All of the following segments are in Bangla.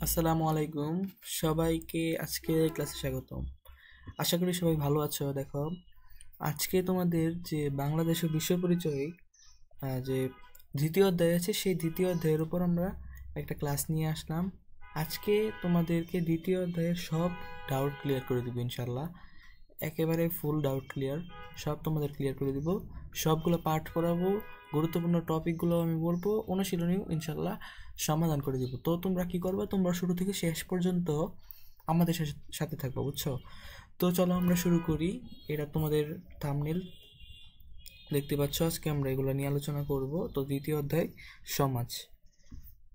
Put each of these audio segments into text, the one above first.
আসসালামু আলাইকুম। সবাইকে আজকে ক্লাসে স্বাগতম। আশা করি সবাই ভালো আছো। দেখো, আজকে তোমাদের যে বাংলাদেশ ও বিশ্ব পরিচয় যে দ্বিতীয় অধ্যায় আছে, সেই দ্বিতীয় অধ্যায়ের উপর আমরা একটা ক্লাস নিয়ে আসলাম। আজকে তোমাদেরকে দ্বিতীয় অধ্যায়ের সব ডাউট ক্লিয়ার করে দিব ইনশাল্লাহ। একেবারে ফুল ডাউট ক্লিয়ার, সব তোমাদের ক্লিয়ার করে দিব। সবগুলো পার্ট পড়াবো, গুরুত্বপূর্ণ টপিকগুলো আমি বলবো, অনুশীলনীও ইনশাল্লাহ সমাধান করে দিব। তো তোমরা কি করবে, তোমরা শুরু থেকে শেষ পর্যন্ত আমাদের সাথে থাকবো, বুঝছো? তো চলো আমরা শুরু করি। এটা তোমাদের থাম্বনেল দেখতে পাচ্ছ। আজকে আমরা এগুলো নিয়ে আলোচনা করব। তো দ্বিতীয় অধ্যায় সমাজ।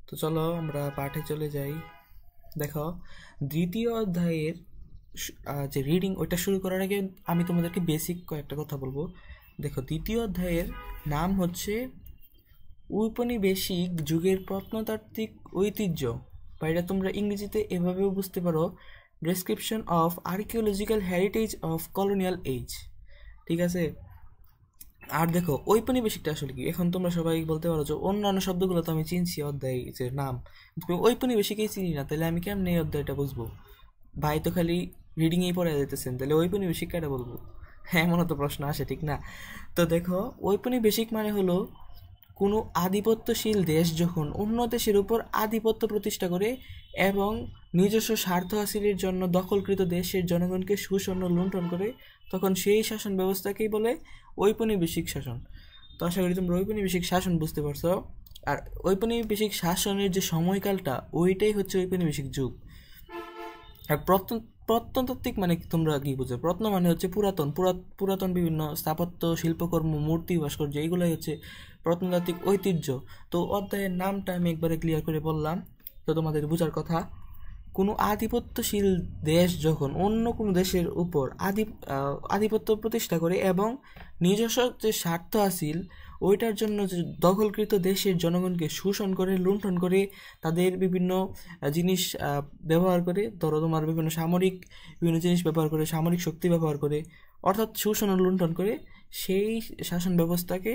তো চলো আমরা পাঠে চলে যাই। দেখো, দ্বিতীয় অধ্যায়ের যে রিডিং, ওইটা শুরু করার আগে আমি তোমাদেরকে বেসিক কয়েকটা কথা বলবো। দেখো, দ্বিতীয় অধ্যায়ের নাম হচ্ছে ঔপনিবেশিক যুগের প্রত্নতাত্ত্বিক ঐতিহ্য, বা এটা তোমরা ইংরেজিতে এভাবেও বুঝতে পারো, description of archaeological heritage of colonial age. ঠিক আছে? আর দেখো, ঔপনিবেশিকটা আসলে কি, এখন তোমরা সবাই বলতে পারো যে অন্যান্য শব্দগুলো তো আমি চিনছি অধ্যায় যে নাম, তুমি ঔপনিবেশিকেই চিনি না, তাহলে আমি কেমনে এই অধ্যায়টা বুঝবো? ভাই তো খালি রিডিংয়েই পড়ে যেতেছেন, তাহলে ঔপনিবেশিক কাটা বলবো? হ্যাঁ, এমনও তো প্রশ্ন আসে, ঠিক না? তো দেখো, ঔপনিবেশিক মানে হলো কোনো আধিপত্যশীল দেশ যখন অন্য দেশের উপর আধিপত্য প্রতিষ্ঠা করে এবং নিজস্ব স্বার্থ হাসিলের জন্য দখলকৃত দেশের জনগণকে শোষণ ও লুণ্ঠন করে, তখন সেই শাসন ব্যবস্থাকেই বলে ঔপনিবেশিক শাসন। তো আশা করি তোমরা ঔপনিবেশিক শাসন বুঝতে পারছো। আর ঔপনিবেশিক শাসনের যে সময়কালটা, ওইটাই হচ্ছে ঔপনিবেশিক যুগ। আর প্রত্নতাত্ত্বিক মানে তোমরা কি বুঝো? প্রত্ন মানে হচ্ছে পুরাতন, পুরাতন বিভিন্ন স্থাপত্য, শিল্পকর্ম, মূর্তি, ভাস্কর্য, এইগুলাই হচ্ছে প্রত্নতাত্ত্বিক ঐতিহ্য। তো অধ্যায়ের নামটা আমি একবারে ক্লিয়ার করে বললাম, তো তোমাদের বোঝার কথা। কোনো আধিপত্যশীল দেশ যখন অন্য কোনো দেশের উপর আধিপত্য প্রতিষ্ঠা করে এবং নিজস্ব যে স্বার্থ হাসিল, ওইটার জন্য যে দখলকৃত দেশের জনগণকে শোষণ করে, লুণ্ঠন করে, তাদের বিভিন্ন জিনিস ব্যবহার করে, ধরো তোমার বিভিন্ন বিভিন্ন জিনিস ব্যবহার করে, সামরিক শক্তি ব্যবহার করে, অর্থাৎ শোষণ ও লুণ্ঠন করে, সেই শাসন ব্যবস্থাকে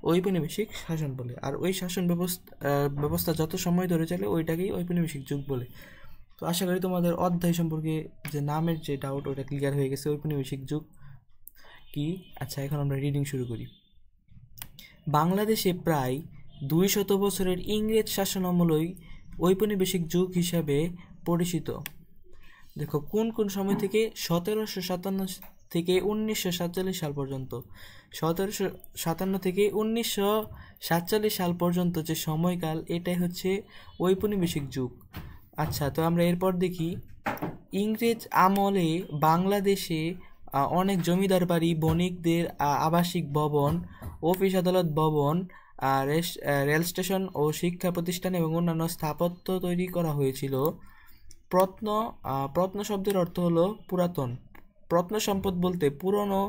ঔপনিবেশিক শাসন বলে। আর ওই শাসন ব্যবস্থা যত সময় ধরে চলে, ওইটাকেই ঔপনিবেশিক যুগ বলে। তো আশা করি তোমাদের অধ্যায় সম্পর্কে যে নামের যে ডাউট, ওটা ক্লিয়ার হয়ে গেছে। ঔপনিবেশিক যুগ কি? আচ্ছা, এখন আমরা রিডিং শুরু করি। বাংলাদেশে প্রায় 200 বছরের ইংরেজ শাসনামলই ঔপনিবেশিক যুগ হিসাবে পরিচিত। দেখো, কোন কোন সময় থেকে? 1757 থেকে 1947 সাল পর্যন্ত। 1757 থেকে 1947 সাল পর্যন্ত যে সময়কাল, এটাই হচ্ছে ঔপনিবেশিক যুগ। আচ্ছা, তো আমরা এরপর দেখি, ইংরেজ আমলে বাংলাদেশে অনেক জমিদার বাড়ি, বণিকদের আবাসিক ভবন, অফিস আদালত ভবন, রেল স্টেশন ও শিক্ষা প্রতিষ্ঠান এবং অন্যান্য স্থাপত্য তৈরি করা হয়েছিল। প্রত্ন প্রত্ন শব্দের অর্থ হলো পুরাতন। প্রত্ন সম্পদ বলতে পুরনো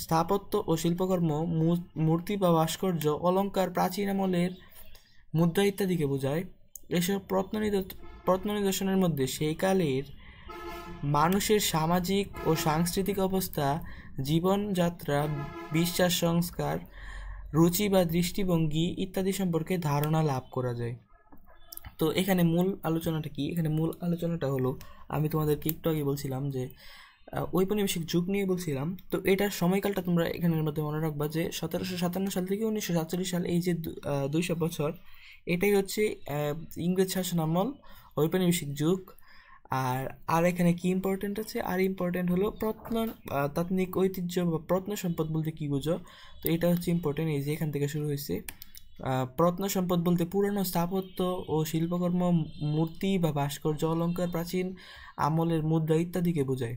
স্থাপত্য ও শিল্পকর্ম, মূর্তি বা ভাস্কর্য, অলঙ্কার, প্রাচীন আমলের মুদ্রা ইত্যাদিকে বোঝায়। এসব প্রত্ন নিদর্শনের মধ্যে সেই কালের মানুষের সামাজিক ও সাংস্কৃতিক অবস্থা, জীবনযাত্রা, বিশ্বাস, সংস্কার, রুচি বা দৃষ্টিভঙ্গি ইত্যাদি সম্পর্কে ধারণা লাভ করা যায়। তো এখানে মূল আলোচনাটা কি? এখানে মূল আলোচনাটা হলো, আমি তোমাদেরকে একটু আগে বলছিলাম যে ঔপনিবেশিক যুগ নিয়ে বলছিলাম। তো এটার সময়কালটা তোমরা এখানের মধ্যে মনে রাখবা যে 1757 সাল থেকে 1947 সাল, এই যে 200 বছর, এটাই হচ্ছে ইংরেজ শাসন আমল, ঔপনিবেশিক যুগ। আর আর এখানে কি ইম্পর্টেন্ট আছে? আর ইম্পর্টেন্ট হলো তাত্ত্বিক ঐতিহ্য বা প্রত্ন সম্পদ বলতে কি বুঝো? তো এটা হচ্ছে ইম্পর্টেন্ট, এই যে এখান থেকে শুরু হয়েছে। প্রত্ন সম্পদ বলতে পুরানো স্থাপত্য ও শিল্পকর্ম, মূর্তি বা ভাস্কর্য, অলঙ্কার, প্রাচীন আমলের মুদ্রা ইত্যাদিকে বোঝায়।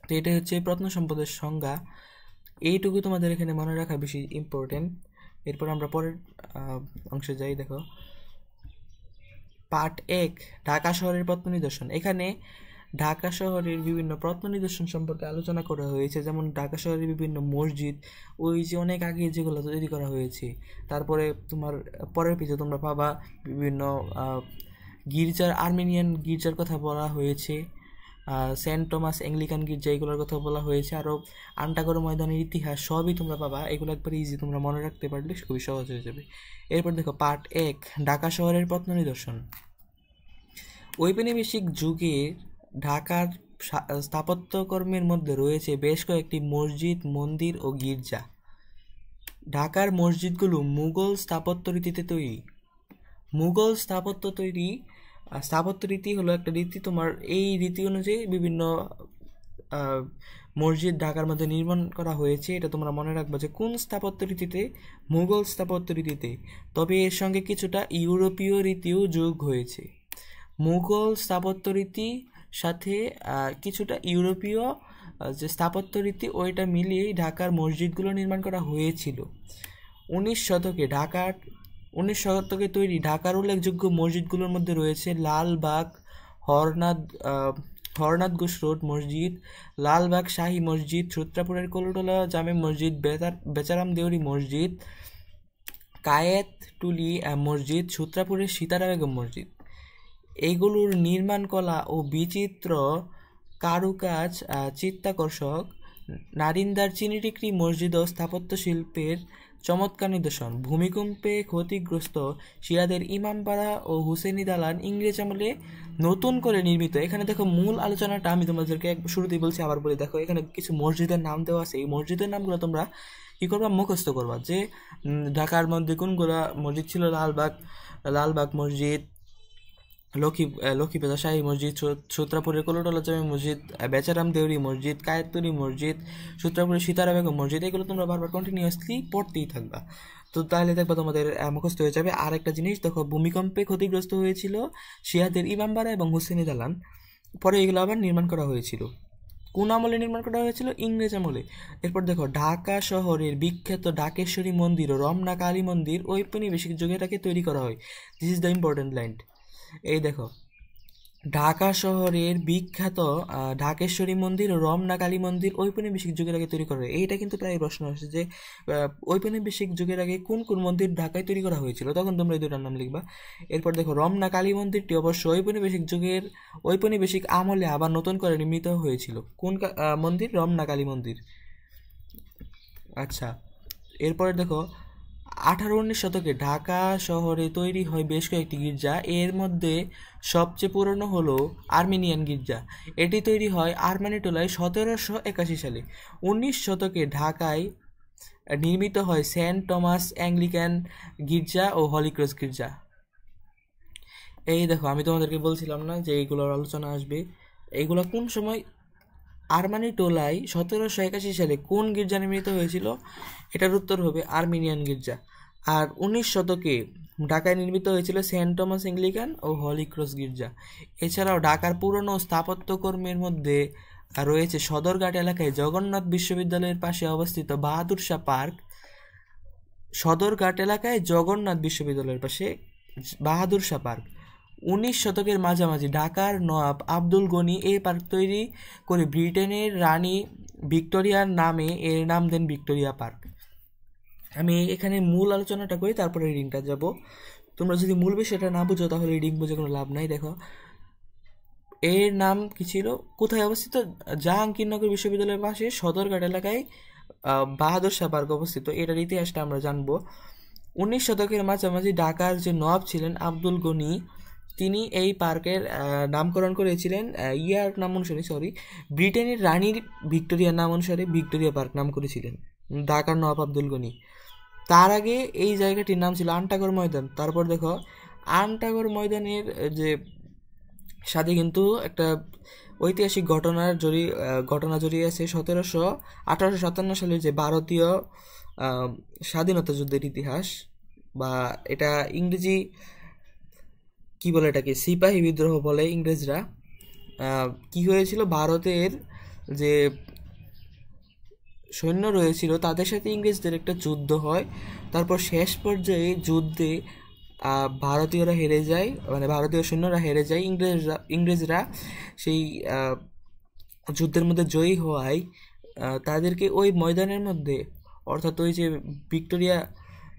তো এটাই হচ্ছে প্রত্ন সম্পদের সংজ্ঞা। এইটুকু তোমাদের এখানে মনে রাখা বেশি ইম্পর্টেন্ট। এরপর আমরা পরের অংশে যাই। দেখো, পার্ট 1, ঢাকা শহরের প্রত্ন নিদর্শন। এখানে ঢাকা শহরের বিভিন্ন প্রত্ন নিদর্শন সম্পর্কে আলোচনা করা হয়েছে, যেমন ঢাকা শহরের বিভিন্ন মসজিদ, ওই যে অনেক আগে যেগুলো তৈরি করা হয়েছে। তারপরে তোমার পরের পেজে তোমরা পাবা বিভিন্ন গির্জার, আর্মেনিয়ান গির্জার কথা বলা হয়েছে। সেন্ট টমাস অ্যাংলিকান গির্জা এগুলোর কথা বলা হয়েছে, আরও আন্টাগড় ময়দানের ইতিহাস সবই তোমরা পাবা। এগুলো একবার ইজি, তোমরা মনে রাখতে পারলে খুবই সহজ হয়ে যাবে। এরপর দেখো পার্ট 1, ঢাকা শহরের প্রত্ন নিদর্শন। ঔপনিবেশিক যুগে ঢাকার স্থাপত্যকর্মের মধ্যে রয়েছে বেশ কয়েকটি মসজিদ, মন্দির ও গির্জা। ঢাকার মসজিদগুলো মুঘল স্থাপত্য রীতিতে তৈরি। মুঘল স্থাপত্য রীতি হলো একটা রীতি, তোমার এই রীতি অনুযায়ী বিভিন্ন মসজিদ ঢাকার মধ্যে নির্মাণ করা হয়েছে। এটা তোমরা মনে রাখবে যে কোন স্থাপত্য রীতিতে, মুঘল স্থাপত্য রীতিতে, তবে এর সঙ্গে কিছুটা ইউরোপীয় রীতিও যোগ হয়েছে। মুঘল স্থাপত্য রীতি সাথে কিছুটা ইউরোপীয় যে স্থাপত্য রীতি ওইটা মিলিয়েই ঢাকার মসজিদগুলো নির্মাণ করা হয়েছিল। 19 শতকে তৈরি ঢাকার উল্লেখযোগ্য মসজিদগুলোর মধ্যে রয়েছে লালবাগ হরনাথ ঘোষ রোড মসজিদ, লালবাগ শাহী মসজিদ, সূত্রাপুরের কলুটোলা জামে মসজিদ, বেচারাম দেউরি মসজিদ, কায়েতটুলি মসজিদ, সূত্রাপুরের সীতারা বেগম মসজিদ। এইগুলোর নির্মাণ কলা ও বিচিত্র কারুকাজ চিত্তাকর্ষক। নারিন্দার চিনিটিকরি মসজিদ ও স্থাপত্য শিল্পের চমৎকার নিদর্শন। ভূমিকম্পে ক্ষতিগ্রস্ত সিরাদের ইমামপাড়া ও হুসেনি দালান ইংরেজ আমলে নতুন করে নির্মিত। এখানে দেখো মূল আলোচনাটা আমি তোমাদেরকে শুরুতেই বলছি, আবার বলে দেখো, এখানে কিছু মসজিদের নাম দেওয়া আছে। এই মসজিদের নামগুলো তোমরা কী করবা, মুখস্থ করবা, যে ঢাকার মধ্যে কোনগুলো মসজিদ ছিল। লালবাগ মসজিদ, লক্ষ্মীপেতা শাহী মসজিদ, সূত্রাপুরের কলুটোলা জামে মসজিদ, বেচারাম দেউরি মসজিদ, কায়েততুলি মসজিদ, সূত্রাপুরের সীতারা বেগম মসজিদ। এগুলো তোমরা বারবার কন্টিনিউয়াসলি পড়তেই থাকবা, তো তাহলে দেখবা তোমাদের মুখস্থ হয়ে যাবে। আর একটা জিনিস দেখো, ভূমিকম্পে ক্ষতিগ্রস্ত হয়েছিল সিরাদের ইমামবাড়া এবং হুসেনি দালান, পরে এগুলো আবার নির্মাণ করা হয়েছিল। কোন আমলে নির্মাণ করা হয়েছিল? ইংরেজ আমলে। এরপর দেখো, ঢাকা শহরের বিখ্যাত ঢাকেশ্বরী মন্দির ও রমনা কালী মন্দির ঔপনিবেশিক যুগে এটাকে তৈরি করা হয়। This is the important line. এই দেখো, ঢাকা শহরের বিখ্যাত ঢাকেশ্বরী মন্দির ও রমনা কালী মন্দির ঔপনিবেশিক যুগের আগে তৈরি করা হয়। এইটা কিন্তু প্রায় প্রশ্ন আসে যে ঔপনিবেশিক যুগের আগে কোন কোন মন্দির ঢাকায় তৈরি করা হয়েছিল, তখন তোমরা এই দুটার নাম লিখবা। এরপর দেখো, রমনা কালী মন্দিরটি অবশ্য ঔপনিবেশিক আমলে আবার নতুন করে নির্মিত হয়েছিল। কোন মন্দির? রমনা কালী মন্দির। আচ্ছা, এরপরে দেখো, 18-19 শতকে ঢাকা শহরে তৈরি হয় বেশ কয়েকটি গির্জা। এর মধ্যে সবচেয়ে পুরনো হলো আর্মেনিয়ান গির্জা। এটি তৈরি হয় আর্মানিটোলায় 1781 সালে। 19 শতকে ঢাকায় নির্মিত হয় সেন্ট টমাস অ্যাংলিকান গির্জা ও হলি ক্রস গির্জা। এই দেখো, আমি তোমাদেরকে বলছিলাম না যে এইগুলোর আলোচনা আসবে। এইগুলো কোন সময়? আর্মানিটোলায় 1781 সালে কোন গির্জা নির্মিত হয়েছিল? এটার উত্তর হবে আর্মেনিয়ান গির্জা। আর 19 শতকে ঢাকায় নির্মিত হয়েছিল সেন্ট টমাস অ্যাংলিকান ও হলি ক্রস গির্জা। এছাড়াও ঢাকার পুরনো স্থাপত্যকর্মের মধ্যে রয়েছে সদরঘাট এলাকায় জগন্নাথ বিশ্ববিদ্যালয়ের পাশে অবস্থিত বাহাদুর শাহ পার্ক। সদরঘাট এলাকায় জগন্নাথ বিশ্ববিদ্যালয়ের পাশে বাহাদুর শাহ পার্ক। 19 শতকের মাঝামাঝি ঢাকার নবাব আব্দুল গনি এই পার্ক তৈরি করে ব্রিটেনের রানী ভিক্টোরিয়ার নামে এর নাম দেন ভিক্টোরিয়া পার্ক। আমি এখানে মূল আলোচনাটা করি, তারপরে রিডিংটা যাব। তোমরা যদি মূল বিষয়টা না বুঝো তাহলে রিডিং বুঝে কোনো লাভ নাই। দেখো, এর নাম কি ছিল, কোথায় অবস্থিত? জাহাঙ্গীরনগর বিশ্ববিদ্যালয়ের পাশে সদরঘাট এলাকায় বাহাদুর শাহ পার্ক অবস্থিত। এটার ইতিহাসটা আমরা জানবো। 19 শতকের মাঝামাঝি ঢাকার যে নবাব ছিলেন আব্দুল গনি, তিনি এই পার্কের নামকরণ করেছিলেন ব্রিটেনের রানীর ভিক্টোরিয়ার নাম অনুসারে ভিক্টোরিয়া পার্ক নাম করেছিলেন ঢাকার নবাব আব্দুল গনি। তার আগে এই জায়গাটির নাম ছিল আন্টাগড় ময়দান। তারপর দেখো, আন্টাগড় ময়দানের যে সাথে কিন্তু একটা ঐতিহাসিক ঘটনা জড়িয়ে আছে। 1857 সালের যে ভারতীয় স্বাধীনতা যুদ্ধের ইতিহাস, বা এটা ইংরেজি কি বলে, এটাকে সিপাহী বিদ্রোহ বলে ইংরেজরা। কি হয়েছিল, ভারতের যে সৈন্য রয়েছিল তাদের সাথে ইংরেজদের একটা যুদ্ধ হয়। তারপর শেষ পর্যায়ে যুদ্ধে ভারতীয়রা হেরে যায়, মানে ভারতীয় সৈন্যরা হেরে যায়। ইংরেজরা সেই যুদ্ধের মধ্যে জয়ী হওয়ায় তাদেরকে ওই ময়দানের মধ্যে, অর্থাৎ ওই যে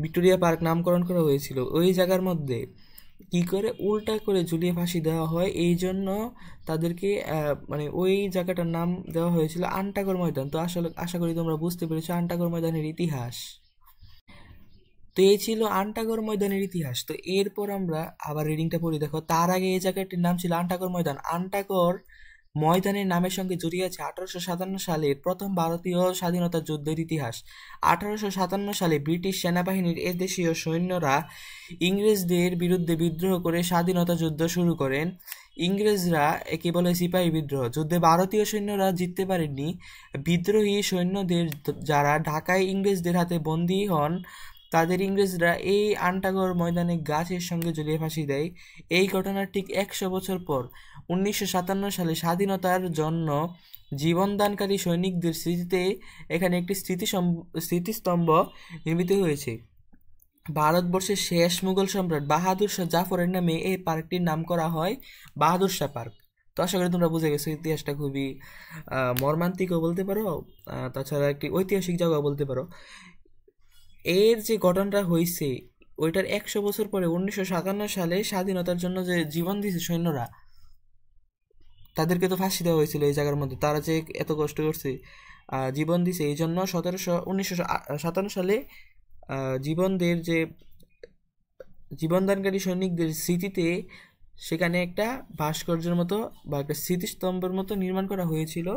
ভিক্টোরিয়া পার্ক নামকরণ করা হয়েছিল, ওই জায়গার মধ্যে কি করে উল্টা করে ঝুলিয়ে ফাঁসি দেওয়া হয়, এই জন্য তাদেরকে মানে ওই জায়গাটার নাম দেওয়া হয়েছিল আন্টাগর ময়দান। তো আসলে আশা করি তোমরা বুঝতে পেরেছো আন্টাগর ময়দানের ইতিহাস। তো এই ছিল আন্টাগর ময়দানের ইতিহাস। তো এরপর আমরা আবার রিডিংটা পড়ি। দেখো, তার আগে এই জায়গাটির নাম ছিল আন্টাগর ময়দান। আন্টাগর ময়দানের নামের সঙ্গে জড়িয়ে আছে 1857 সালের প্রথম ভারতীয় স্বাধীনতা যুদ্ধের ইতিহাস। 1857 সালে ব্রিটিশ সেনাবাহিনীর এদেশীয় সৈন্যরা ইংরেজদের বিরুদ্ধে বিদ্রোহ করে স্বাধীনতা যুদ্ধ শুরু করেন। ইংরেজরা একে বলে সিপাহী বিদ্রোহ। যুদ্ধে ভারতীয় সৈন্যরা জিততে পারেননি। বিদ্রোহী সৈন্যদের যারা ঢাকায় ইংরেজদের হাতে বন্দী হন, তাদের ইংরেজরা এই আন্টাগর ময়দানে গাছের সঙ্গে ঝুলিয়ে ফাঁসি দেয়। এই ঘটনার ঠিক 100 বছর পর 1957 সালে স্বাধীনতার জন্য জীবনদানকারী সৈনিকদের স্মৃতিতে এখানে একটি স্মৃতিস্তম্ভ নির্মিত হয়েছে। ভারতবর্ষের শেষ মুঘল সম্রাট বাহাদুর শাহ জাফরের নামে এই পার্কটির নাম করা হয় বাহাদুর শাহ পার্ক। তো আশা করি তোমরা বুঝে গেছো, ইতিহাসটা খুবই মর্মান্তিকও বলতে পারো, তাছাড়া একটি ঐতিহাসিক জায়গা বলতে পারো। এর যে ঘটনাটা হয়েছে ওইটার 100 বছর পরে 1957 সালে স্বাধীনতার জন্য যে জীবন দিয়েছে সৈন্যরা, তাদেরকে তো ফাঁসি দেওয়া হয়েছিল এই জায়গার মধ্যে। তারা যে এত কষ্ট করছে, জীবন দিছে, এই জন্য 1957 সালে জীবনদের যে জীবনদানকারী সৈনিকদের স্মৃতিতে সেখানে একটা ভাস্কর্যের মতো বা একটা স্মৃতিস্তম্ভের মতো নির্মাণ করা হয়েছিল,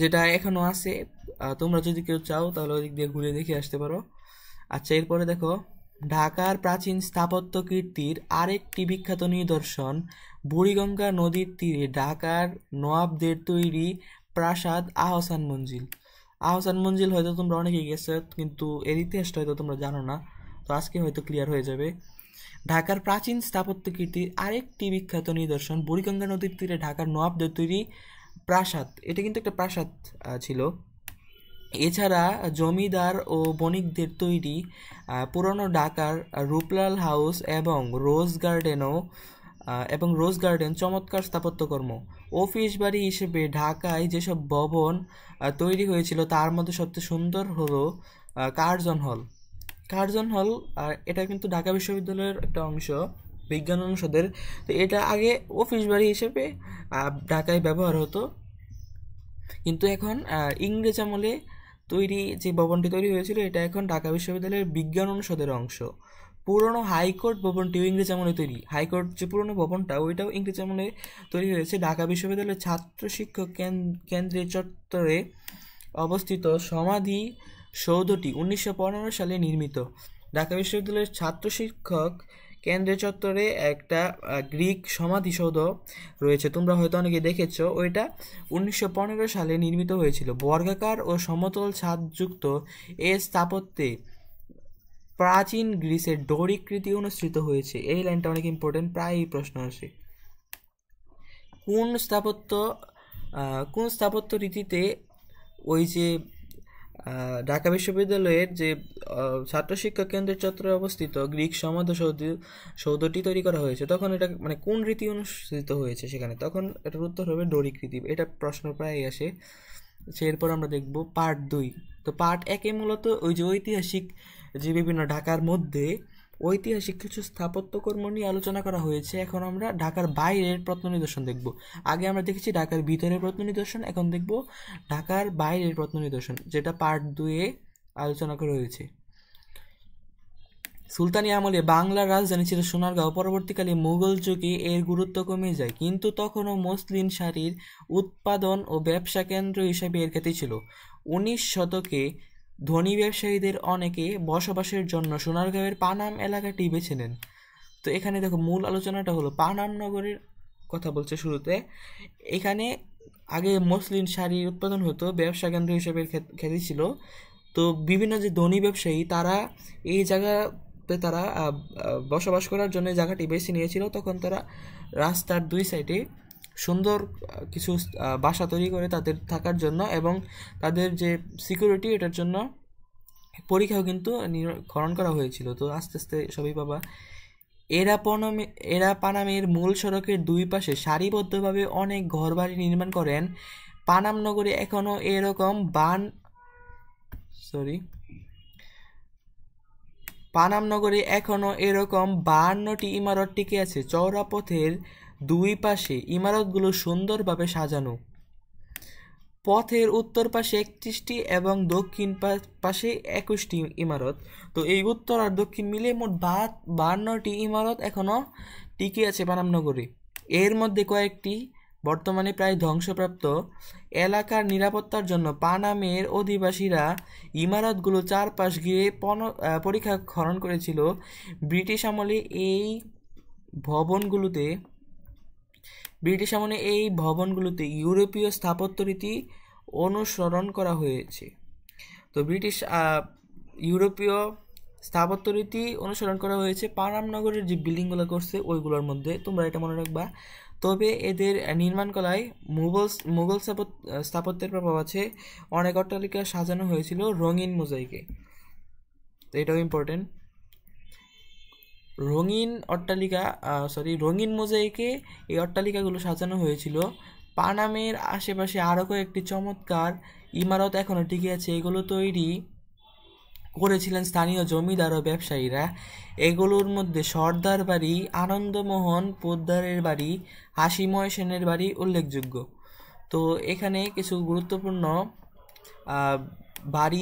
যেটা এখনো আছে। তোমরা যদি কেউ চাও তাহলে ওই দিক দিয়ে ঘুরে দেখে আসতে পারো। আচ্ছা, এরপরে দেখো, ঢাকার প্রাচীন স্থাপত্য কীর্তির আরেকটি বিখ্যাত নিদর্শন বুড়িগঙ্গা নদীর তীরে ঢাকার নবাবদের তৈরি প্রাসাদ আহসান মঞ্জিল। আহসান মঞ্জিল হয়তো তোমরা অনেকেই গেছো, কিন্তু এর ইতিহাসটা হয়তো তোমরা জানো না। তো আজকে হয়তো ক্লিয়ার হয়ে যাবে। ঢাকার প্রাচীন স্থাপত্য কীর্তির আরেকটি বিখ্যাত নিদর্শন বুড়িগঙ্গা নদীর তীরে ঢাকার নবাবদের তৈরি প্রাসাদ। এটা কিন্তু একটা প্রাসাদ ছিল। এছাড়া জমিদার ও বণিকদের তৈরি পুরনো ঢাকার রূপলাল হাউস এবং রোজ গার্ডেন চমৎকার স্থাপত্যকর্ম। অফিস বাড়ি হিসেবে ঢাকায় যেসব ভবন তৈরি হয়েছিল তার মধ্যে সবচেয়ে সুন্দর হলো কার্জন হল। এটা কিন্তু ঢাকা বিশ্ববিদ্যালয়ের একটা অংশ, বিজ্ঞান অনুষদের। তো এটা আগে অফিস বাড়ি হিসেবে ঢাকায় ব্যবহার হতো, কিন্তু এখন ইংরেজ আমলে তৈরি যে ভবনটি তৈরি হয়েছিল এটা এখন ঢাকা বিশ্ববিদ্যালয়ের বিজ্ঞান অনুষদের অংশ। পুরনো হাইকোর্ট ভবনটিও ইংরেজ আমলে তৈরি। হাইকোর্ট যে পুরনো ভবনটা ওইটাও ইংরেজ আমলে তৈরি হয়েছে। ঢাকা বিশ্ববিদ্যালয়ের ছাত্র শিক্ষক কেন্দ্রের চত্বরে অবস্থিত সমাধি সৌধটি 1915 সালে নির্মিত। ঢাকা বিশ্ববিদ্যালয়ের ছাত্র শিক্ষক কেন্দ্রের চত্বরে একটা গ্রিক সমাধিসৌধ রয়েছে, তোমরা হয়তো অনেকে দেখেছ। ওইটা 1915 সালে নির্মিত হয়েছিল। বর্গাকার ও সমতল ছাদযুক্ত এ স্থাপত্যে প্রাচীন গ্রিসের ডোরিক রীতি অনুসৃত হয়েছে। এই লাইনটা অনেক ইম্পর্টেন্ট, প্রায়ই প্রশ্ন আসে। কোন স্থাপত্য রীতিতে ওই যে ঢাকা বিশ্ববিদ্যালয়ের যে ছাত্র শিক্ষা কেন্দ্রের চত্বরে অবস্থিত গ্রিক সৌধটি তৈরি করা হয়েছে, তখন এটা মানে কোন রীতি অনুসৃত হয়েছে সেখানে, তখন এটার উত্তর হবে ডোরিক রীতি। এটা প্রশ্ন প্রায়ই আসে। এরপর আমরা দেখব পার্ট 2। তো পার্ট 1-এ মূলত ওই যে ঐতিহাসিক যে বিভিন্ন ঢাকার মধ্যে ঐতিহাসিক কিছু স্থাপত্যকর্ম নিয়ে আলোচনা করা হয়েছে। এখন আমরা ঢাকার বাইরের প্রত্ন নিদর্শন দেখব। আগে আমরা দেখেছি ঢাকার ভিতরের প্রত্ন নিদর্শন, এখন দেখব ঢাকার বাইরের প্রত্ন নিদর্শন, যেটা পার্ট 2-এ আলোচনা করা হয়েছে। সুলতানি আমলে বাংলার রাজধানী ছিল সোনারগাঁও। পরবর্তীকালে মুঘল যুগে এর গুরুত্ব কমে যায়, কিন্তু তখনও মসলিন শাড়ির উৎপাদন ও ব্যবসা কেন্দ্র হিসেবে এর খ্যাতি ছিল। 19 শতকে ধনী ব্যবসায়ীদের অনেকে বসবাসের জন্য সোনারগাঁওয়ের পানাম এলাকাটি বেছে নেন। তো এখানে দেখো, মূল আলোচনাটা হলো পানাম নগরের কথা বলছে শুরুতে। এখানে আগে মসলিন শাড়ির উৎপাদন হতো, ব্যবসা কেন্দ্র হিসেবে খ্যাতি ছিল। তো বিভিন্ন যে ধনী ব্যবসায়ী তারা এই জায়গাতে তারা বসবাস করার জন্য জায়গাটি বেছে নিয়েছিল। তখন তারা রাস্তার 2 সাইডে সুন্দর কিছু বাসা তৈরি করে তাদের থাকার জন্য, এবং তাদের যে সিকিউরিটি এটার জন্য পরীক্ষাও কিন্তু খনন করা হয়েছিল। তো আস্তে আস্তে সবই পাবা। এরা পানামের মূল সড়কের 2 পাশে সারিবদ্ধভাবে অনেক ঘরবাড়ি নির্মাণ করেন। পানাম নগরে এখনো এরকম পানাম নগরে এখনও এরকম 52টি ইমারত টিকে আছে। চওড়া পথের দুই পাশে ইমারতগুলো সুন্দরভাবে সাজানো। পথের উত্তর পাশে 31টি এবং দক্ষিণ পাশে 21টি ইমারত। তো এই উত্তর আর দক্ষিণ মিলে মোট 52টি ইমারত এখনও টিকে আছে পানাম নগরে। এর মধ্যে কয়েকটি বর্তমানে প্রায় ধ্বংসপ্রাপ্ত। এলাকার নিরাপত্তার জন্য পানামের অধিবাসীরা ইমারতগুলো চারপাশ ঘিরে পরীক্ষা খনন করেছিল। ব্রিটিশ আমলে এই ভবনগুলোতে ইউরোপীয় স্থাপত্য রীতি অনুসরণ করা হয়েছে। তো ইউরোপীয় স্থাপত্য রীতি অনুসরণ করা হয়েছে পানাম নগরের যে বিল্ডিংগুলো করছে ওইগুলোর মধ্যে, তোমরা এটা মনে রাখবা। তবে এদের নির্মাণ কলায় মুঘল স্থাপত্যের প্রভাব আছে। অনেক অট্টালিকা সাজানো হয়েছিল রঙিন মোজাইকে, তো এটাও ইম্পর্টেন্ট। রঙিন মোজাইকে এই অট্টালিকাগুলো সাজানো হয়েছিল। পানামের আশেপাশে আরও কয়েকটি চমৎকার ইমারত এখনও টিকে আছে। এগুলো তৈরি করেছিলেন স্থানীয় জমিদার ও ব্যবসায়ীরা। এগুলোর মধ্যে সর্দার বাড়ি, আনন্দমোহন পোদ্দারের বাড়ি, হাসিময় সেনের বাড়ি উল্লেখযোগ্য। তো এখানে কিছু গুরুত্বপূর্ণ বাড়ি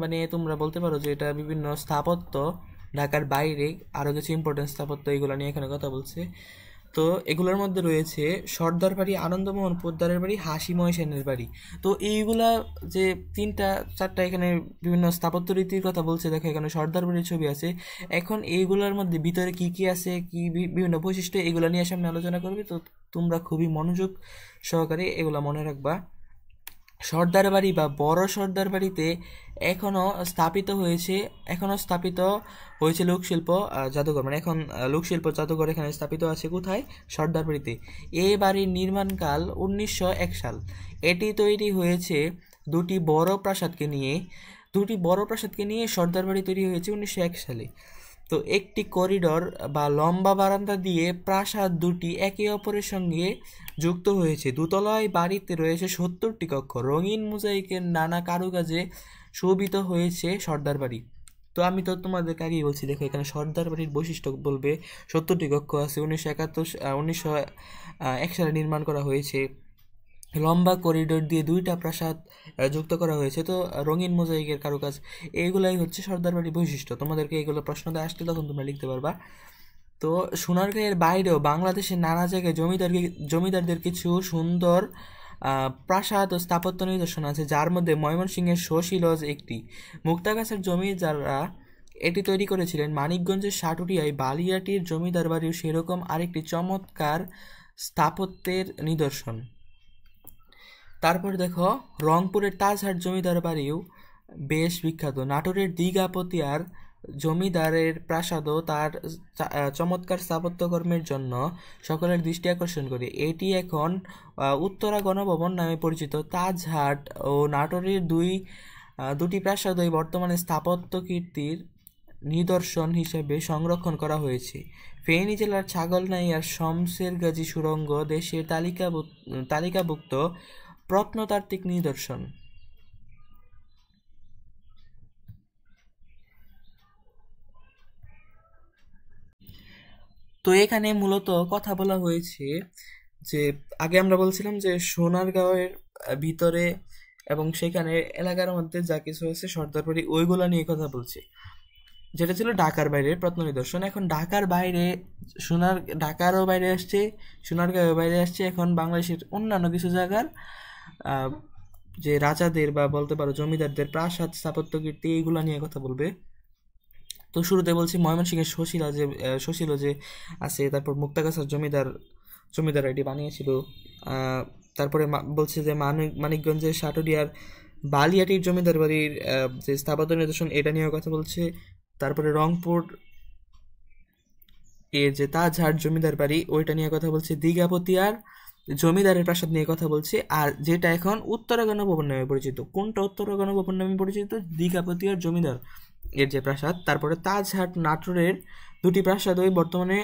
মানে তোমরা বলতে পারো যে এটা বিভিন্ন স্থাপত্য, ঢাকার বাইরে আরও কিছু ইম্পর্টেন্ট স্থাপত্য, এগুলো নিয়ে এখানে কথা বলছে। তো এগুলোর মধ্যে রয়েছে সর্দার বাড়ি, আনন্দমোহন পোদ্দারের বাড়ি, হাসিময় সেনের বাড়ি। তো এইগুলা যে 3-4টা এখানে বিভিন্ন স্থাপত্য রীতির কথা বলছে, দেখো এখানে সর্দার বাড়ির ছবি আছে। এখন এইগুলোর মধ্যে ভিতরে কি কি আছে, কি বিভিন্ন বৈশিষ্ট্য, এগুলো নিয়ে সামনে আলোচনা করবে। তো তোমরা খুবই মনোযোগ সহকারে এগুলো মনে রাখবা। সর্দার বাড়ি বা বড় সর্দার বাড়িতে এখনও স্থাপিত হয়েছে লোকশিল্প জাদুঘর, মানে এখন লোকশিল্প জাদুঘর এখানে স্থাপিত আছে। কোথায়? সর্দার বাড়িতে। এই বাড়ির নির্মাণকাল 1901 সাল। এটি তৈরি হয়েছে দুটি বড় প্রাসাদকে নিয়ে সর্দার বাড়ি তৈরি হয়েছে 1901 সালে। তো একটি করিডোর বা লম্বা বারান্দা দিয়ে প্রাসাদ দুটি একে অপরের সঙ্গে যুক্ত হয়েছে। দোতলায় বাড়িতে রয়েছে 70টি কক্ষ। রঙিন মোজাইকের নানা কারুকাজে শোভিত হয়েছে সর্দার বাড়ি। তো আমি তো তোমাদেরকে আগেই বলছি, দেখো এখানে সর্দার বাড়ির বৈশিষ্ট্য বলবে 70টি কক্ষ আছে, 1901 সালে নির্মাণ করা হয়েছে। লম্বা করিডোর দিয়ে 2টা প্রাসাদ যুক্ত করা হয়েছে। তো রঙিন মোজাইকের কারুকাজ, এইগুলাই হচ্ছে সর্দার বাড়ির বৈশিষ্ট্য। তোমাদেরকে এইগুলো প্রশ্নতে আসলে তখন তোমরা লিখতে পারবা। তো সোনারগাঁয়ের বাইরেও বাংলাদেশের নানা জায়গায় জমিদারদের কিছু সুন্দর প্রাসাদ ও স্থাপত্য নিদর্শন আছে, যার মধ্যে ময়মনসিংহের শশী লজ একটি। মুক্তাগাছার জমিদাররা এটি তৈরি করেছিলেন। মানিকগঞ্জের সাটুরিয়ায় বালিয়াটির জমিদার বাড়িও সেরকম আরেকটি চমৎকার স্থাপত্যের নিদর্শন। তারপর দেখো রংপুরের তাজহাট জমিদার বাড়িও বেশ বিখ্যাত। নাটোরের দীঘাপতিয়ার জমিদারের প্রাসাদও তার চমৎকার স্থাপত্যকর্মের জন্য সকলের দৃষ্টি আকর্ষণ করে। এটি এখন উত্তরা গণভবন নামে পরিচিত। তাজহাট ও নাটোরের দুটি প্রাসাদই বর্তমানে স্থাপত্য কীর্তির নিদর্শন হিসেবে সংরক্ষণ করা হয়েছে। ফেনী জেলার ছাগলনাইয়ার শমশেরগাজী সুড়ঙ্গ দেশের তালিকাভুক্ত প্রত্নতাত্ত্বিক নিদর্শন। তো এখানে মূলত কথা বলা হয়েছে যে আগে আমরা বলছিলাম যে সোনারগাঁওয়ের ভিতরে এবং সেখানে এলাকার মধ্যে যা কিছু আছে সর্দার বাড়ি, ওইগুলো নিয়ে কথা বলছি, যেটা ছিল ঢাকার বাইরের প্রত্ন নিদর্শন। এখন ঢাকারও বাইরে আসছে, সোনারগাঁও বাইরে আসছে। এখন বাংলাদেশের অন্যান্য কিছু জায়গার যে রাজাদের বা বলতে পারো জমিদারদের প্রাসাদ, স্থাপত্য কীর্তি, এইগুলো নিয়ে কথা বলবে। তো শুরুতে বলছি ময়মনসিংহের শশীল যে আছে, তারপর মুক্তাগাছার জমিদার এটি বানিয়েছিল। তারপরে বলছে যে মানিকগঞ্জের সাটুরিয়ার বালিয়াটির জমিদার বাড়ির যে স্থাপত্য নিদর্শন, এটা নিয়েও কথা বলছে। তারপরে রংপুর এর যে তাজহাট জমিদার বাড়ি, ওইটা নিয়ে কথা বলছে। দীঘাপতিয়ার জমিদারের প্রাসাদ নিয়ে কথা বলছে। আর যেটা এখন উত্তরা গণভবন নামে পরিচিত, কোনটা উত্তরা গণভবন নামে পরিচিত? দীঘাপতিয়ার জমিদার এর যে প্রাসাদ। তারপরে তাজহাট নাটোরের দুটি প্রাসাদ ওই বর্তমানে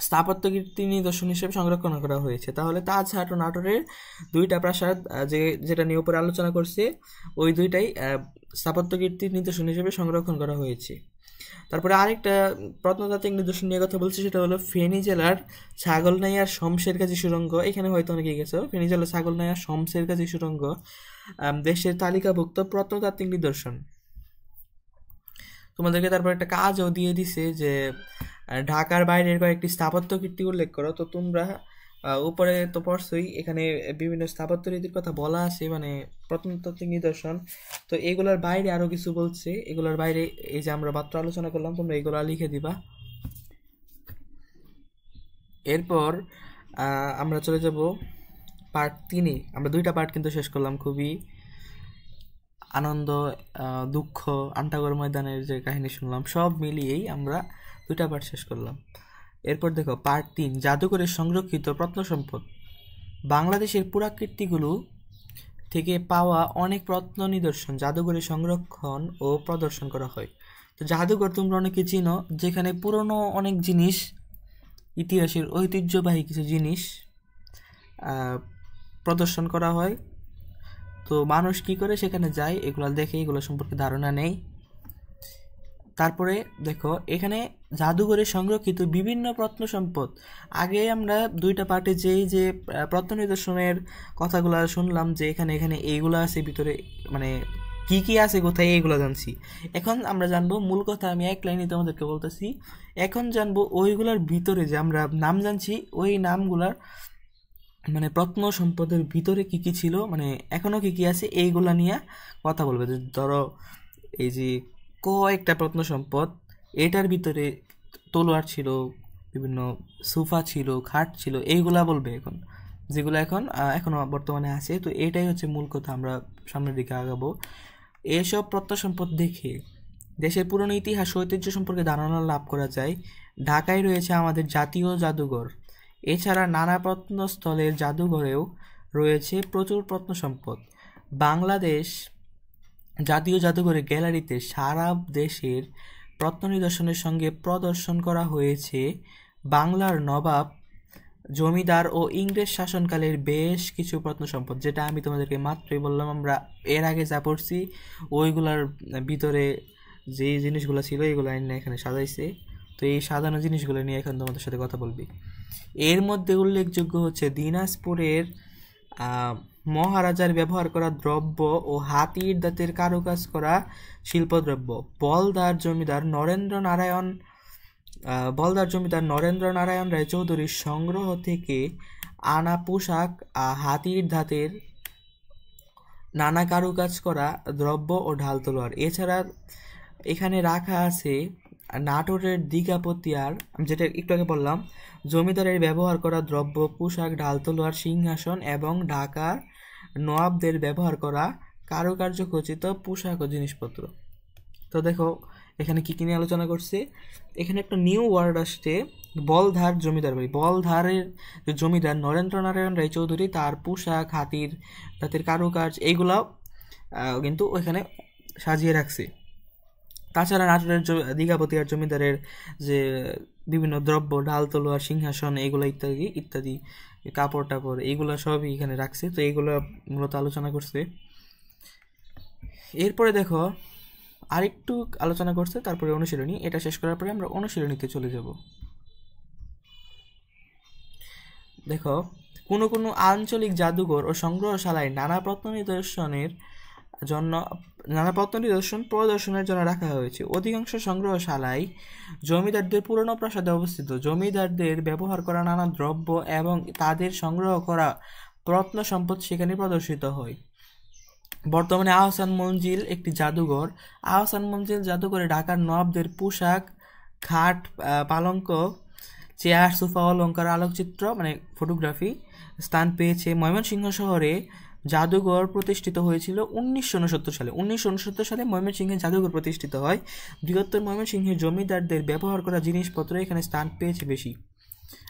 স্থাপত্য কীর্তি নিদর্শন হিসেবে সংরক্ষণ করা হয়েছে। তাহলে তাজহাট ও নাটোরের দুইটা প্রাসাদ যেটা নিয়ে উপরে আলোচনা করছে, ওই দুইটাই স্থাপত্য কীর্তির নিদর্শন হিসেবে সংরক্ষণ করা হয়েছে। তারপরে আরেকটা প্রত্নতাত্ত্বিক নিদর্শন নিয়ে কথা বলছি, সেটা হলো ফেনী জেলার ছাগলনাইয়ার শমশেরগাজী সুড়ঙ্গ। এখানে হয়তো অনেকে গেছো। ফেনী জেলার ছাগলনাইয়ার শমশেরগাজী সুড়ঙ্গ দেশের তালিকাভুক্ত প্রত্নতাত্ত্বিক নিদর্শন। তোমাদেরকে তারপর একটা কাজও দিয়ে দিছে যে ঢাকার বাইরের কয়েকটি স্থাপত্য কীর্তি উল্লেখ করো। তো তোমরা উপরে তো পড়ছই, এখানে বিভিন্ন স্থাপত্য রীতির কথা বলা আছে, মানে প্রত্নতাত্ত্বিক নিদর্শন। তো এগুলোর বাইরে আরো কিছু বলছে, এগুলোর বাইরে এই যে আমরা মাত্র আলোচনা করলাম, তোমরা এগুলো লিখে দিবা। এরপর আমরা চলে যাব পার্ট 3-এ। আমরা 2টা পার্ট কিন্তু শেষ করলাম, খুবই আনন্দ, দুঃখ, আন্টাগর ময়দানের যে কাহিনী শুনলাম, সব মিলিয়েই আমরা 2টা পার্ট শেষ করলাম। এরপর দেখো পার্ট 3, জাদুঘরের সংরক্ষিত প্রত্ন সম্পদ। বাংলাদেশের পুরাকীর্তিগুলো থেকে পাওয়া অনেক প্রত্ন নিদর্শন জাদুঘরে সংরক্ষণ ও প্রদর্শন করা হয়। তো জাদুঘর তোমরা অনেকে চিনো, যেখানে পুরনো অনেক জিনিস, ইতিহাসের ঐতিহ্যবাহী কিছু জিনিস প্রদর্শন করা হয়। তো মানুষ কি করে সেখানে যায়, এগুলো দেখে, এগুলো সম্পর্কে ধারণা নেই। তারপরে দেখো এখানে জাদুঘরে সংরক্ষিত বিভিন্ন প্রত্ন সম্পদ। আগে আমরা 2টা পার্টে যে প্রত্ন নিদর্শনের কথাগুলো শুনলাম, যে এখানে এইগুলো আছে ভিতরে, মানে কি কি আছে কোথায়, এইগুলো জানছি। এখন আমরা জানবো মূল কথা, আমি এক লাইনে তোমাদেরকে বলতেছি। এখন জানবো ওইগুলোর ভিতরে যে আমরা নাম জানছি, ওই নামগুলার মানে প্রত্ন সম্পদের ভিতরে কি কি ছিল, মানে এখনো কি কি আছে, এইগুলা নিয়ে কথা বলবে। ধরো এই যে কয়েকটা প্রত্ন সম্পদ, এটার ভিতরে তলোয়ার ছিল, বিভিন্ন সোফা ছিল, খাট ছিল, এইগুলা বলবে এখন, যেগুলো এখনো বর্তমানে আছে। তো এটাই হচ্ছে মূল কথা, আমরা সামনের দিকে আগাবো। এসব প্রত্ন সম্পদ দেখে দেশের পুরনো ইতিহাস ঐতিহ্য সম্পর্কে ধারণা লাভ করা যায়। ঢাকায় রয়েছে আমাদের জাতীয় জাদুঘর। এছাড়া নানা প্রত্নস্থলের জাদুঘরেও রয়েছে প্রচুর প্রত্ন সম্পদ। বাংলাদেশ জাতীয় জাদুঘরের গ্যালারিতে সারা দেশের প্রত্ন নিদর্শনের সঙ্গে প্রদর্শন করা হয়েছে বাংলার নবাব, জমিদার ও ইংরেজ শাসনকালের বেশ কিছু প্রত্ন সম্পদ, যেটা আমি তোমাদেরকে মাত্রই বললাম। আমরা এর আগে যা পড়ছি ওইগুলার ভিতরে যে জিনিসগুলো ছিল, এগুলো এখানে সাজাইছে। তো এই সাজানো জিনিসগুলো নিয়ে এখন তোমাদের সাথে কথা বলবি। এর মধ্যে উল্লেখযোগ্য হচ্ছে দিনাজপুরের মহারাজার ব্যবহার করা দ্রব্য ও হাতির দাঁতের কারুকাজ করা শিল্পদ্রব্য। বলদার জমিদার নরেন্দ্র নারায়ণ রায় চৌধুরীর সংগ্রহ থেকে আনা পোশাক, হাতির দাঁতের নানা কারুকাজ করা দ্রব্য ও ঢাল তলোয়ার। এছাড়া এখানে রাখা আছে নাটোরের দিঘাপতিয়ার, যেটা একটু আগে বললাম, জমিদারের ব্যবহার করা দ্রব্য, পোশাক, ঢাল তলোয়ার, সিংহাসন এবং ঢাকার নওয়াবদের ব্যবহার করা কারুকার্য খচিত পোশাক ও জিনিসপত্র। তো দেখো এখানে কি নিয়ে আলোচনা করছে। এখানে একটা নিউ ওয়ার্ড আসছে, বলধার জমিদার বাড়ি। বলধারের যে জমিদার নরেন্দ্র নারায়ণ রায় চৌধুরী, তার পোশাক, হাতির দাঁতের কারুকাজ, এইগুলাও কিন্তু ওইখানে সাজিয়ে রাখছে। তাছাড়া নাটোরের দিঘাপতিয়ার জমিদারের যে বিভিন্ন দ্রব্য, ঢাল তলোয়ার, সিংহাসন, এগুলো ইত্যাদি ইত্যাদি, কাপড় টাপড়, এইগুলো সবই এখানে রাখছে। তো এইগুলো মূলত আলোচনা করছে। এরপরে দেখো আরেকটু আলোচনা করছে, তারপরে অনুশীলনী। এটা শেষ করার পরে আমরা অনুশীলনীতে চলে যাব। দেখো কোনো কোনো আঞ্চলিক জাদুঘর ও সংগ্রহশালায় নানা প্রত্ন নিদর্শন প্রদর্শনের জন্য রাখা হয়েছে। অধিকাংশ সংগ্রহশালায় জমিদারদের পুরনো প্রাসাদে অবস্থিত। জমিদারদের ব্যবহার করা নানা দ্রব্য এবং তাদের সংগ্রহ করা প্রত্ন সম্পদ সেখানে প্রদর্শিত হয়। বর্তমানে আহসান মঞ্জিল একটি জাদুঘর। আহসান মঞ্জিল জাদুঘরে ঢাকার নবাবদের পোশাক, খাট, পালঙ্ক, চেয়ার, সোফা, অলঙ্কার, আলোকচিত্র মানে ফটোগ্রাফি স্থান পেয়েছে। ময়মনসিংহ শহরে জাদুঘর প্রতিষ্ঠিত হয়েছিল 1969 সালে। 1969 সালে ময়মনসিংহে জাদুঘর প্রতিষ্ঠিত হয়। বৃহত্তর ময়মনসিংহের জমিদারদের ব্যবহার করা জিনিসপত্র এখানে স্থান পেয়েছে বেশি।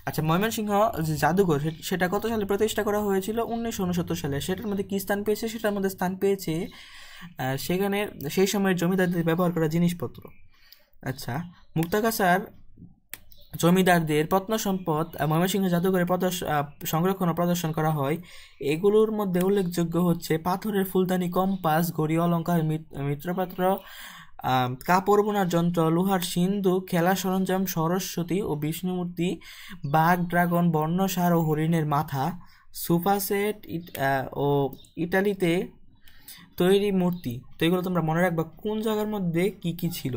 আচ্ছা, ময়মনসিংহ যে জাদুঘর সেটা কত সালে প্রতিষ্ঠা করা হয়েছিল? 1969 সালে। সেটার মধ্যে কি স্থান পেয়েছে? সেটার মধ্যে স্থান পেয়েছে সেখানে সেই সময়ের জমিদারদের ব্যবহার করা জিনিসপত্র। আচ্ছা, মুক্তাগাছার জমিদারদের প্রত্নসম্পদ ময়মনসিংহ জাদুঘরে সংরক্ষণ ও প্রদর্শন করা হয়। এগুলোর মধ্যে উল্লেখযোগ্য হচ্ছে পাথরের ফুলদানি, কম্পাস, ঘড়ি, অলঙ্কার, মৃৎপাত্র, কাপড় বোনার যন্ত্র, লোহার সিন্দুক, খেলার সরঞ্জাম, সরস্বতী ও বিষ্ণু মূর্তি, বাঘ, ড্রাগন, বর্ণসার ও হরিণের মাথা, সোফা সেট ও ইটালিতে তৈরি মূর্তি। তো এগুলো তোমরা মনে রাখবা কোন জায়গার মধ্যে কি কি ছিল।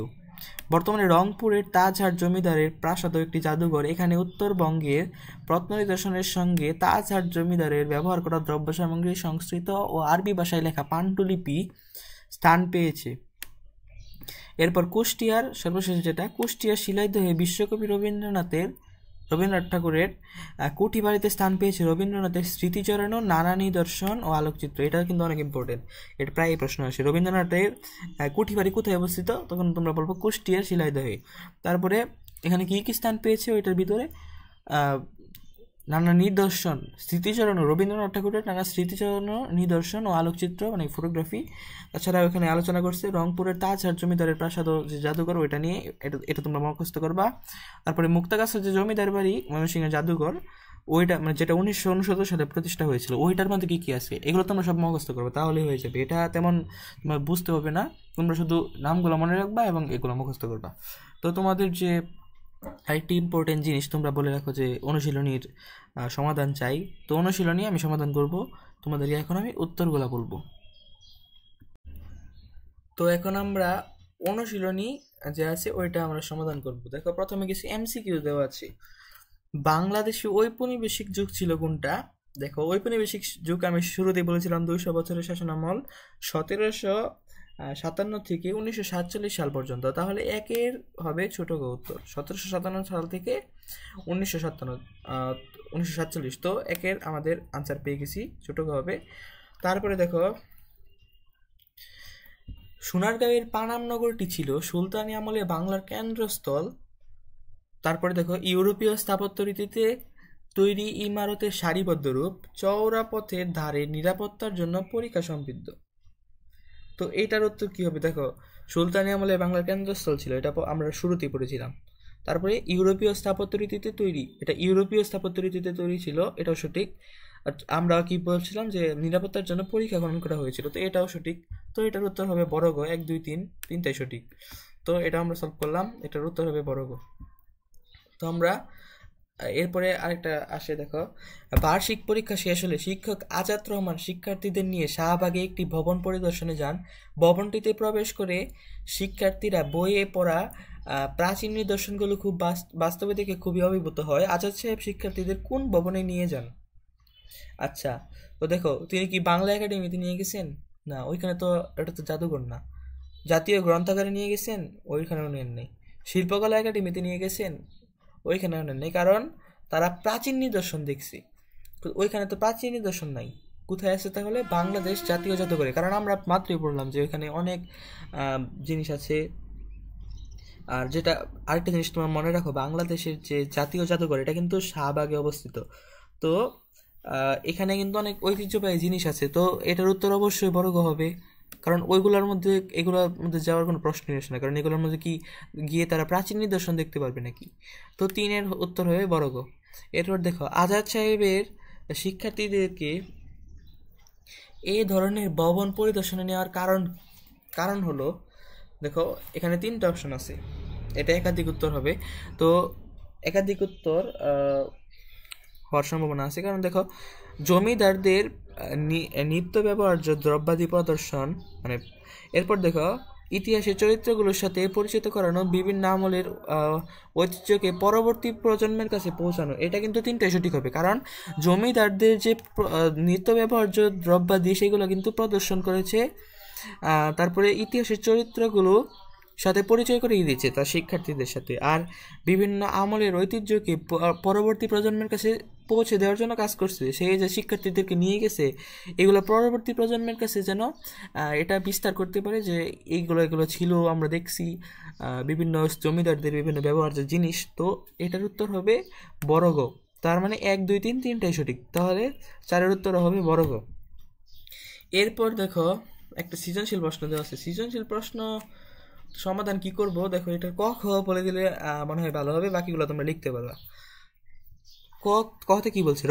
বর্তমানে রংপুরের তাজহাট জমিদারের প্রাসাদ একটি জাদুঘর। এখানে উত্তরবঙ্গের প্রত্ন নিদর্শনের সঙ্গে তাজহাট জমিদারের ব্যবহার করা দ্রব্য সামগ্রী, সংস্কৃত ও আরবি ভাষায় লেখা পাণ্ডুলিপি স্থান পেয়েছে। এরপর কুষ্টিয়ার সর্বশেষ যেটা, কুষ্টিয়ার শিলাইদহে বিশ্বকবি রবীন্দ্রনাথ ঠাকুরের কুঠি বাড়িতে স্থান পেয়েছে রবীন্দ্রনাথের স্মৃতিচরণ, নানা নিদর্শন ও আলোকচিত্র। এটা কিন্তু অনেক ইম্পর্টেন্ট, এটা প্রায় প্রশ্ন আসে। রবীন্দ্রনাথের কুঠি বাড়ি কোথায় অবস্থিত, তখন তোমরা বলবো কুষ্টিয়ার শিলাইদহে। তারপরে এখানে কি কি স্থান পেয়েছে ওইটার ভিতরে নানা নিদর্শন, স্মৃতিচরণ, রবীন্দ্রনাথ ঠাকুরের নানা স্মৃতিচরণ, নিদর্শন ও আলোকচিত্র মানে ফটোগ্রাফি। তাছাড়া এখানে আলোচনা করছে রংপুরের তাজহাট জমিদারের প্রাসাদ ও যে জাদুঘর, ওইটা নিয়ে এটা তোমরা মুখস্থ করবা। তারপরে মুক্তাগাছার যে জমিদার বাড়ি ময়মনসিংহের জাদুঘর, ওইটা মানে যেটা 1969 সালে প্রতিষ্ঠা হয়েছিল, ওইটার মধ্যে কি কি আছে এগুলো তোমরা সব মুখস্থ করবে, তাহলেই হয়ে যাবে। এটা তেমন তোমরা বুঝতে হবে না, তোমরা শুধু নামগুলো মনে রাখবা এবং এগুলো মুখস্থ করবা। তো তোমাদের যে আরেকটি ইম্পর্টেন্ট জিনিস তোমরা বলে রাখো যে অনুশীলনীর সমাধান চাই। তো অনুশীলনী আমি সমাধান করব, তোমাদের এখন আমি উত্তরগুলো বলবো। তো এখন আমরা অনুশীলনী যে আছে ওইটা আমরা সমাধান করব। দেখো প্রথমে কিছু এমসিকিউ দেওয়া আছে। বাংলাদেশে ঔপনিবেশিক যুগ ছিল কোনটা? দেখো ঔপনিবেশিক যুগ আমি শুরুতেই বলেছিলাম 200 বছরের শাসনামল, 1757 থেকে 1947 সাল পর্যন্ত। তাহলে একের হবে ছোট গ উত্তর, 1757 সাল থেকে 1947। তো একের আমাদের আনসার পেয়ে গেছি, ছোট গ হবে। তারপরে দেখো সোনারগাঁয়ের পানাম নগরটি ছিল সুলতানি আমলে বাংলার কেন্দ্রস্থল। তারপরে দেখো ইউরোপীয় স্থাপত্য রীতিতে তৈরি ইমারতের সারিবদ্ধ রূপ, চওড়া পথের ধারে নিরাপত্তার জন্য পরিখা সমৃদ্ধ। তো এইটার উত্তর কি হবে? দেখো সুলতানি আমলে বাংলার কেন্দ্রস্থল ছিল, এটা আমরা শুরুতেই পড়েছিলাম। তারপরে ইউরোপীয় স্থাপত্য রীতিতে তৈরি, এটা ইউরোপীয় স্থাপত্য রীতিতে তৈরি ছিল, এটাও সঠিক। আর আমরা কি বলছিলাম যে নিরাপত্তার জন্য পরীক্ষা গ্রহণ করা হয়েছিল, তো এটাও সঠিক। তো এটার উত্তর হবে বড় গ, 1 2 3 তিনটাই সঠিক। তো এটা আমরা সলভ করলাম, এটার উত্তর হবে বড় গ। তো আমরা এরপরে আরেকটা আসে, দেখো বার্ষিক পরীক্ষা শেষ হলে শিক্ষক আজাদ রহমান শিক্ষার্থীদের নিয়ে শাহবাগে একটি ভবন পরিদর্শনে যান। ভবনটিতে প্রবেশ করে শিক্ষার্থীরা বইয়ে পড়া প্রাচীন নিদর্শনগুলো খুব বাস্তবে দেখে খুবই অভিভূত হয়। আজাদ সাহেব শিক্ষার্থীদের কোন ভবনে নিয়ে যান? আচ্ছা, তো দেখো তিনি কি বাংলা একাডেমিতে নিয়ে গেছেন? না, ওইখানে তো, এটা তো জাদুঘর না। জাতীয় গ্রন্থাগারে নিয়ে গেছেন? ওইখানেও নেন নেই। শিল্পকলা একাডেমিতে নিয়ে গেছেন? ওইখানেও নেন নেই, কারণ তারা প্রাচীন নিদর্শন দেখছে। ওইখানে তো প্রাচীন নিদর্শন নাই। কোথায় আছে তাহলে? বাংলাদেশ জাতীয় জাদুঘরে, কারণ আমরা মাত্রই বললাম যে ওইখানে অনেক জিনিস আছে। আর যেটা আরেকটা জিনিস তোমার মনে রাখো, বাংলাদেশের যে জাতীয় জাদুঘর এটা কিন্তু শাহবাগে অবস্থিত। তো এখানে কিন্তু অনেক ঐতিহ্যবাহী জিনিস আছে। তো এটার উত্তর অবশ্যই বড় গ হবে, কারণ ওইগুলোর মধ্যে এগুলোর মধ্যে যাওয়ার কোনো প্রশ্নই আসে না, কারণ এগুলোর মধ্যে কি গিয়ে তারা প্রাচীন নিদর্শন দেখতে পারবে নাকি? তো 3-এর উত্তর হবে বড় গ। এরপর দেখো আজাদ সাহেবের শিক্ষার্থীদেরকে এই ধরনের ভবন পরিদর্শনে নেওয়ার কারণ হলো, দেখো এখানে 3টা অপশন আছে, এটা একাধিক উত্তর হবে। তো একাধিক উত্তর হওয়ার সম্ভাবনা আছে, কারণ দেখো জমিদারদের নিত্য ব্যবহার্য দ্রব্যাদি প্রদর্শন মানে। এরপর দেখো ইতিহাসের চরিত্রগুলোর সাথে পরিচিত করানো, বিভিন্ন আমলের ঐতিহ্যকে পরবর্তী প্রজন্মের কাছে পৌঁছানো। এটা কিন্তু 3টাই সঠিক হবে, কারণ জমিদারদের যে নিত্য ব্যবহার্য দ্রব্যাদি সেগুলো কিন্তু প্রদর্শন করেছে। তারপরে ইতিহাসের চরিত্রগুলো সাথে পরিচয় করিয়ে দিয়েছে তার শিক্ষার্থীদের সাথে, আর বিভিন্ন আমলের ঐতিহ্যকে পরবর্তী প্রজন্মের কাছে পৌঁছে দেওয়ার জন্য কাজ করছে। সেই যে শিক্ষার্থীদেরকে নিয়ে গেছে, এগুলো পরবর্তী প্রজন্মের কাছে যেন এটা বিস্তার করতে পারে যে এগুলো ছিল, আমরা দেখছি বিভিন্ন জমিদারদের বিভিন্ন ব্যবহার্য জিনিস। তো এটার উত্তর হবে বড় গ। তার মানে 1 2 3 3টাই সঠিক, তাহলে 4-এর উত্তর হবে বড় গ। এরপর দেখো একটা সৃজনশীল প্রশ্ন দেওয়া আছে। সৃজনশীল প্রশ্ন সমাধান কি করব দেখো, এটা ক খ বলে দিলে মনে হয় ভালো হবে, বাকিগুলো তোমরা লিখতে পারবা। ক কতে কি বলছে,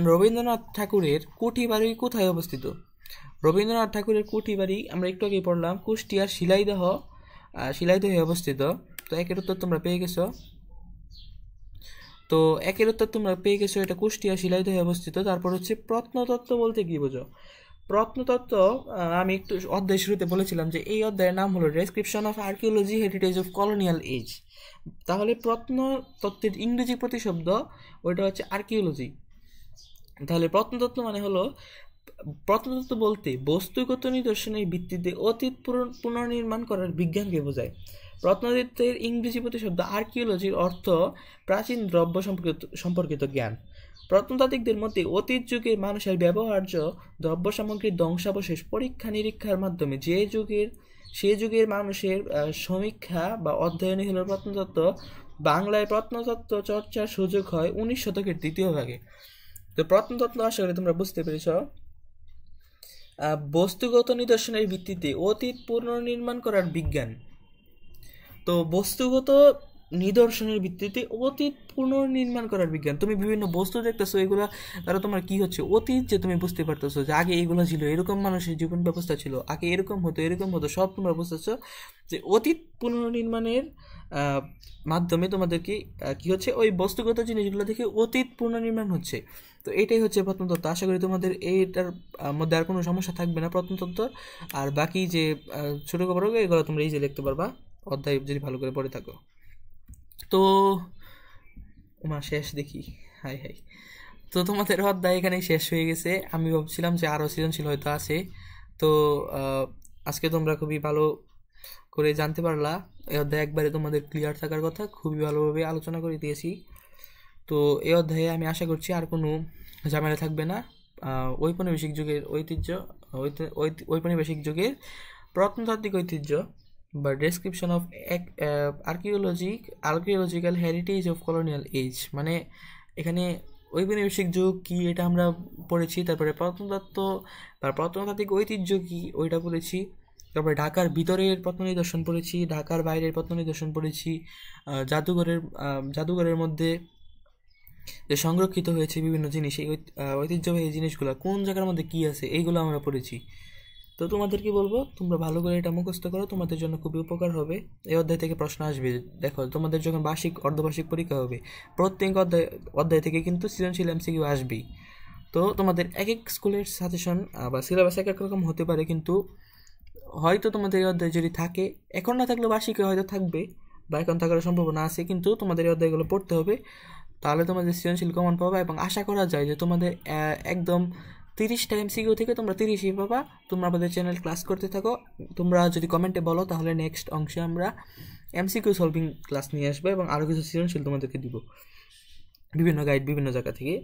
রবীন্দ্রনাথ ঠাকুরের কুঠি বাড়ি কোথায় অবস্থিত? রবীন্দ্রনাথ ঠাকুরের কুঠি বাড়ি আমরা একটু আগে পড়লাম কুষ্টিয়ার শিলাইদহে অবস্থিত। তো একের উত্তর তোমরা পেয়ে গেছো। এটা কুষ্টিয়া শিলাইদহে অবস্থিত। তারপর হচ্ছে প্রত্নতত্ত্ব বলতে কি বোঝো? প্রত্নতত্ত্ব আমি একটু অধ্যায় শুরুতে বলেছিলাম যে এই অধ্যায়ের নাম হলো description of archaeology heritage of colonial age. তাহলে প্রত্নতত্ত্বের ইংরেজি প্রতিশব্দ ওইটা হচ্ছে আর্কিওলজি। তাহলে প্রত্নতত্ত্ব মানে হলো, প্রত্নতত্ত্ব বলতে বস্তুগত নিদর্শনের ভিত্তিতে অতীত পুনর্নির্মাণ করার বিজ্ঞানকে বোঝায়। প্রত্নতত্ত্বের ইংরেজি প্রতিশব্দ আর্কিওলজির অর্থ প্রাচীন দ্রব্য সম্পর্কিত জ্ঞান। প্রত্নতাত্ত্বিকদের মতে অতীত যুগের মানুষের ব্যবহার্য দ্রব্য সামগ্রীর ধ্বংসাবশেষ পরীক্ষা নিরীক্ষার মাধ্যমে সে যুগের মানুষের সমীক্ষা বা অধ্যয়নই হল প্রত্নতত্ত্ব। বাংলায় প্রত্নতত্ত্ব চর্চার সুযোগ হয় 19 শতকের দ্বিতীয় ভাগে। তো প্রত্নতত্ত্ব আশা করি তোমরা বুঝতে পেরেছ। বস্তুগত নিদর্শনের ভিত্তিতে অতীত পুনর্নির্মাণ করার বিজ্ঞান। তো বস্তুগত নিদর্শনের ভিত্তিতে অতীত পুনর্নির্মাণ করার বিজ্ঞান। তুমি বিভিন্ন বস্তু দেখতেছো, এগুলা তারা তোমার কি হচ্ছে অতীত, যে তুমি বুঝতে পারতেছো যে আগে এগুলো ছিল, এরকম মানুষের জীবন ব্যবস্থা ছিল, আগে এরকম হতো, সব তোমরা বুঝতেছো যে অতীত পুনর্নির্মাণের মাধ্যমে তোমাদেরকে কি হচ্ছে ওই বস্তুগত জিনিসগুলো থেকে অতীত পুনর্নির্মাণ হচ্ছে। তো এটাই হচ্ছে প্রত্নতত্ত্ব। আশা করি তোমাদের এইটার মধ্যে আর কোনো সমস্যা থাকবে না প্রত্নতত্ত্ব। আর বাকি যে ছোটো খবর এগুলো তোমরা ইজি লিখতে পারবা অধ্যায় যদি ভালো করে পড়ে থাকো। তো শেষ দেখি, হাই তো তোমাদের অধ্যায় এখানেই শেষ হয়ে গেছে। আমি ভাবছিলাম যে আরও সৃজনশীল হয়তো আছে। তো আজকে তোমরা খুবই ভালো করে জানতে পারলা। এই অধ্যায় একবারে তোমাদের ক্লিয়ার থাকার কথা, খুবই ভালোভাবে আলোচনা করে দিয়েছি। তো এই অধ্যায়ে আমি আশা করছি আর কোনো ঝামেলা থাকবে না। ঔপনিবেশিক যুগের প্রত্নতাত্ত্বিক ঐতিহ্য বা description of archaeological heritage of colonial age, মানে এখানে ঔপনিবেশিক যুগ কি এটা আমরা পড়েছি, তারপরে প্রত্নতত্ত্ব বা প্রত্নতাত্ত্বিক ঐতিহ্য কি ওইটা পড়েছি, তারপরে ঢাকার ভিতরের প্রত্ন নিদর্শন পড়েছি, ঢাকার বাইরের প্রত্ন নিদর্শন পড়েছি, জাদুঘরের মধ্যে যে সংরক্ষিত হয়েছে বিভিন্ন জিনিস, এই ঐতিহ্যবাহী জিনিসগুলো কোন জায়গার মধ্যে কি আছে এইগুলো আমরা পড়েছি। তো তোমাদেরকে বলবো তোমরা ভালো করে এটা মুখস্থ করো, তোমাদের জন্য খুবই উপকার হবে। এই অধ্যায় থেকে প্রশ্ন আসবে। দেখো তোমাদের যখন অর্ধবার্ষিক পরীক্ষা হবে, প্রত্যেক অধ্যায় থেকে কিন্তু সৃজনশীল এমসিকিউ আসবেই। তো তোমাদের এক এক স্কুলের সাজেশন বা সিলেবাস এক এক রকম হতে পারে, কিন্তু হয়তো তোমাদের এই অধ্যায় যদি থাকে, এখন না থাকলে বার্ষিকে হয়তো থাকবে বা এখন থাকার সম্ভাবনা আছে, কিন্তু তোমাদের এই অধ্যায়গুলো পড়তে হবে। তাহলে তোমাদের সৃজনশীল কমন পাবা এবং আশা করা যায় যে তোমাদের একদম 30টা এমসিকিউ থেকে তোমরা 30ই পাবা। তোমরা আমাদের চ্যানেল ক্লাস করতে থাকো। তোমরা যদি কমেন্টে বলো তাহলে নেক্সট অংশে আমরা এমসিকিউ সলভিং ক্লাস নিয়ে আসবো এবং আরও কিছু সৃজনশীল তোমাদেরকে দিব বিভিন্ন গাইড বিভিন্ন জায়গা থেকে।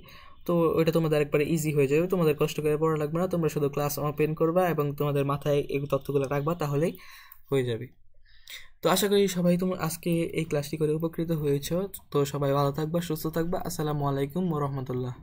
তো ওইটা তোমাদের একবারে ইজি হয়ে যাবে, তোমাদের কষ্ট করে পড়া লাগবে না। তোমরা শুধু ক্লাস ওপেন করবা এবং তোমাদের মাথায় এই তথ্যগুলো রাখবা, তাহলেই হয়ে যাবে। তো আশা করি সবাই তোমরা আজকে এই ক্লাসটি করে উপকৃত হয়েছ। তো সবাই ভালো থাকবা, সুস্থ থাকবা। আসসালামু আলাইকুম ওয়া রাহমাতুল্লাহ।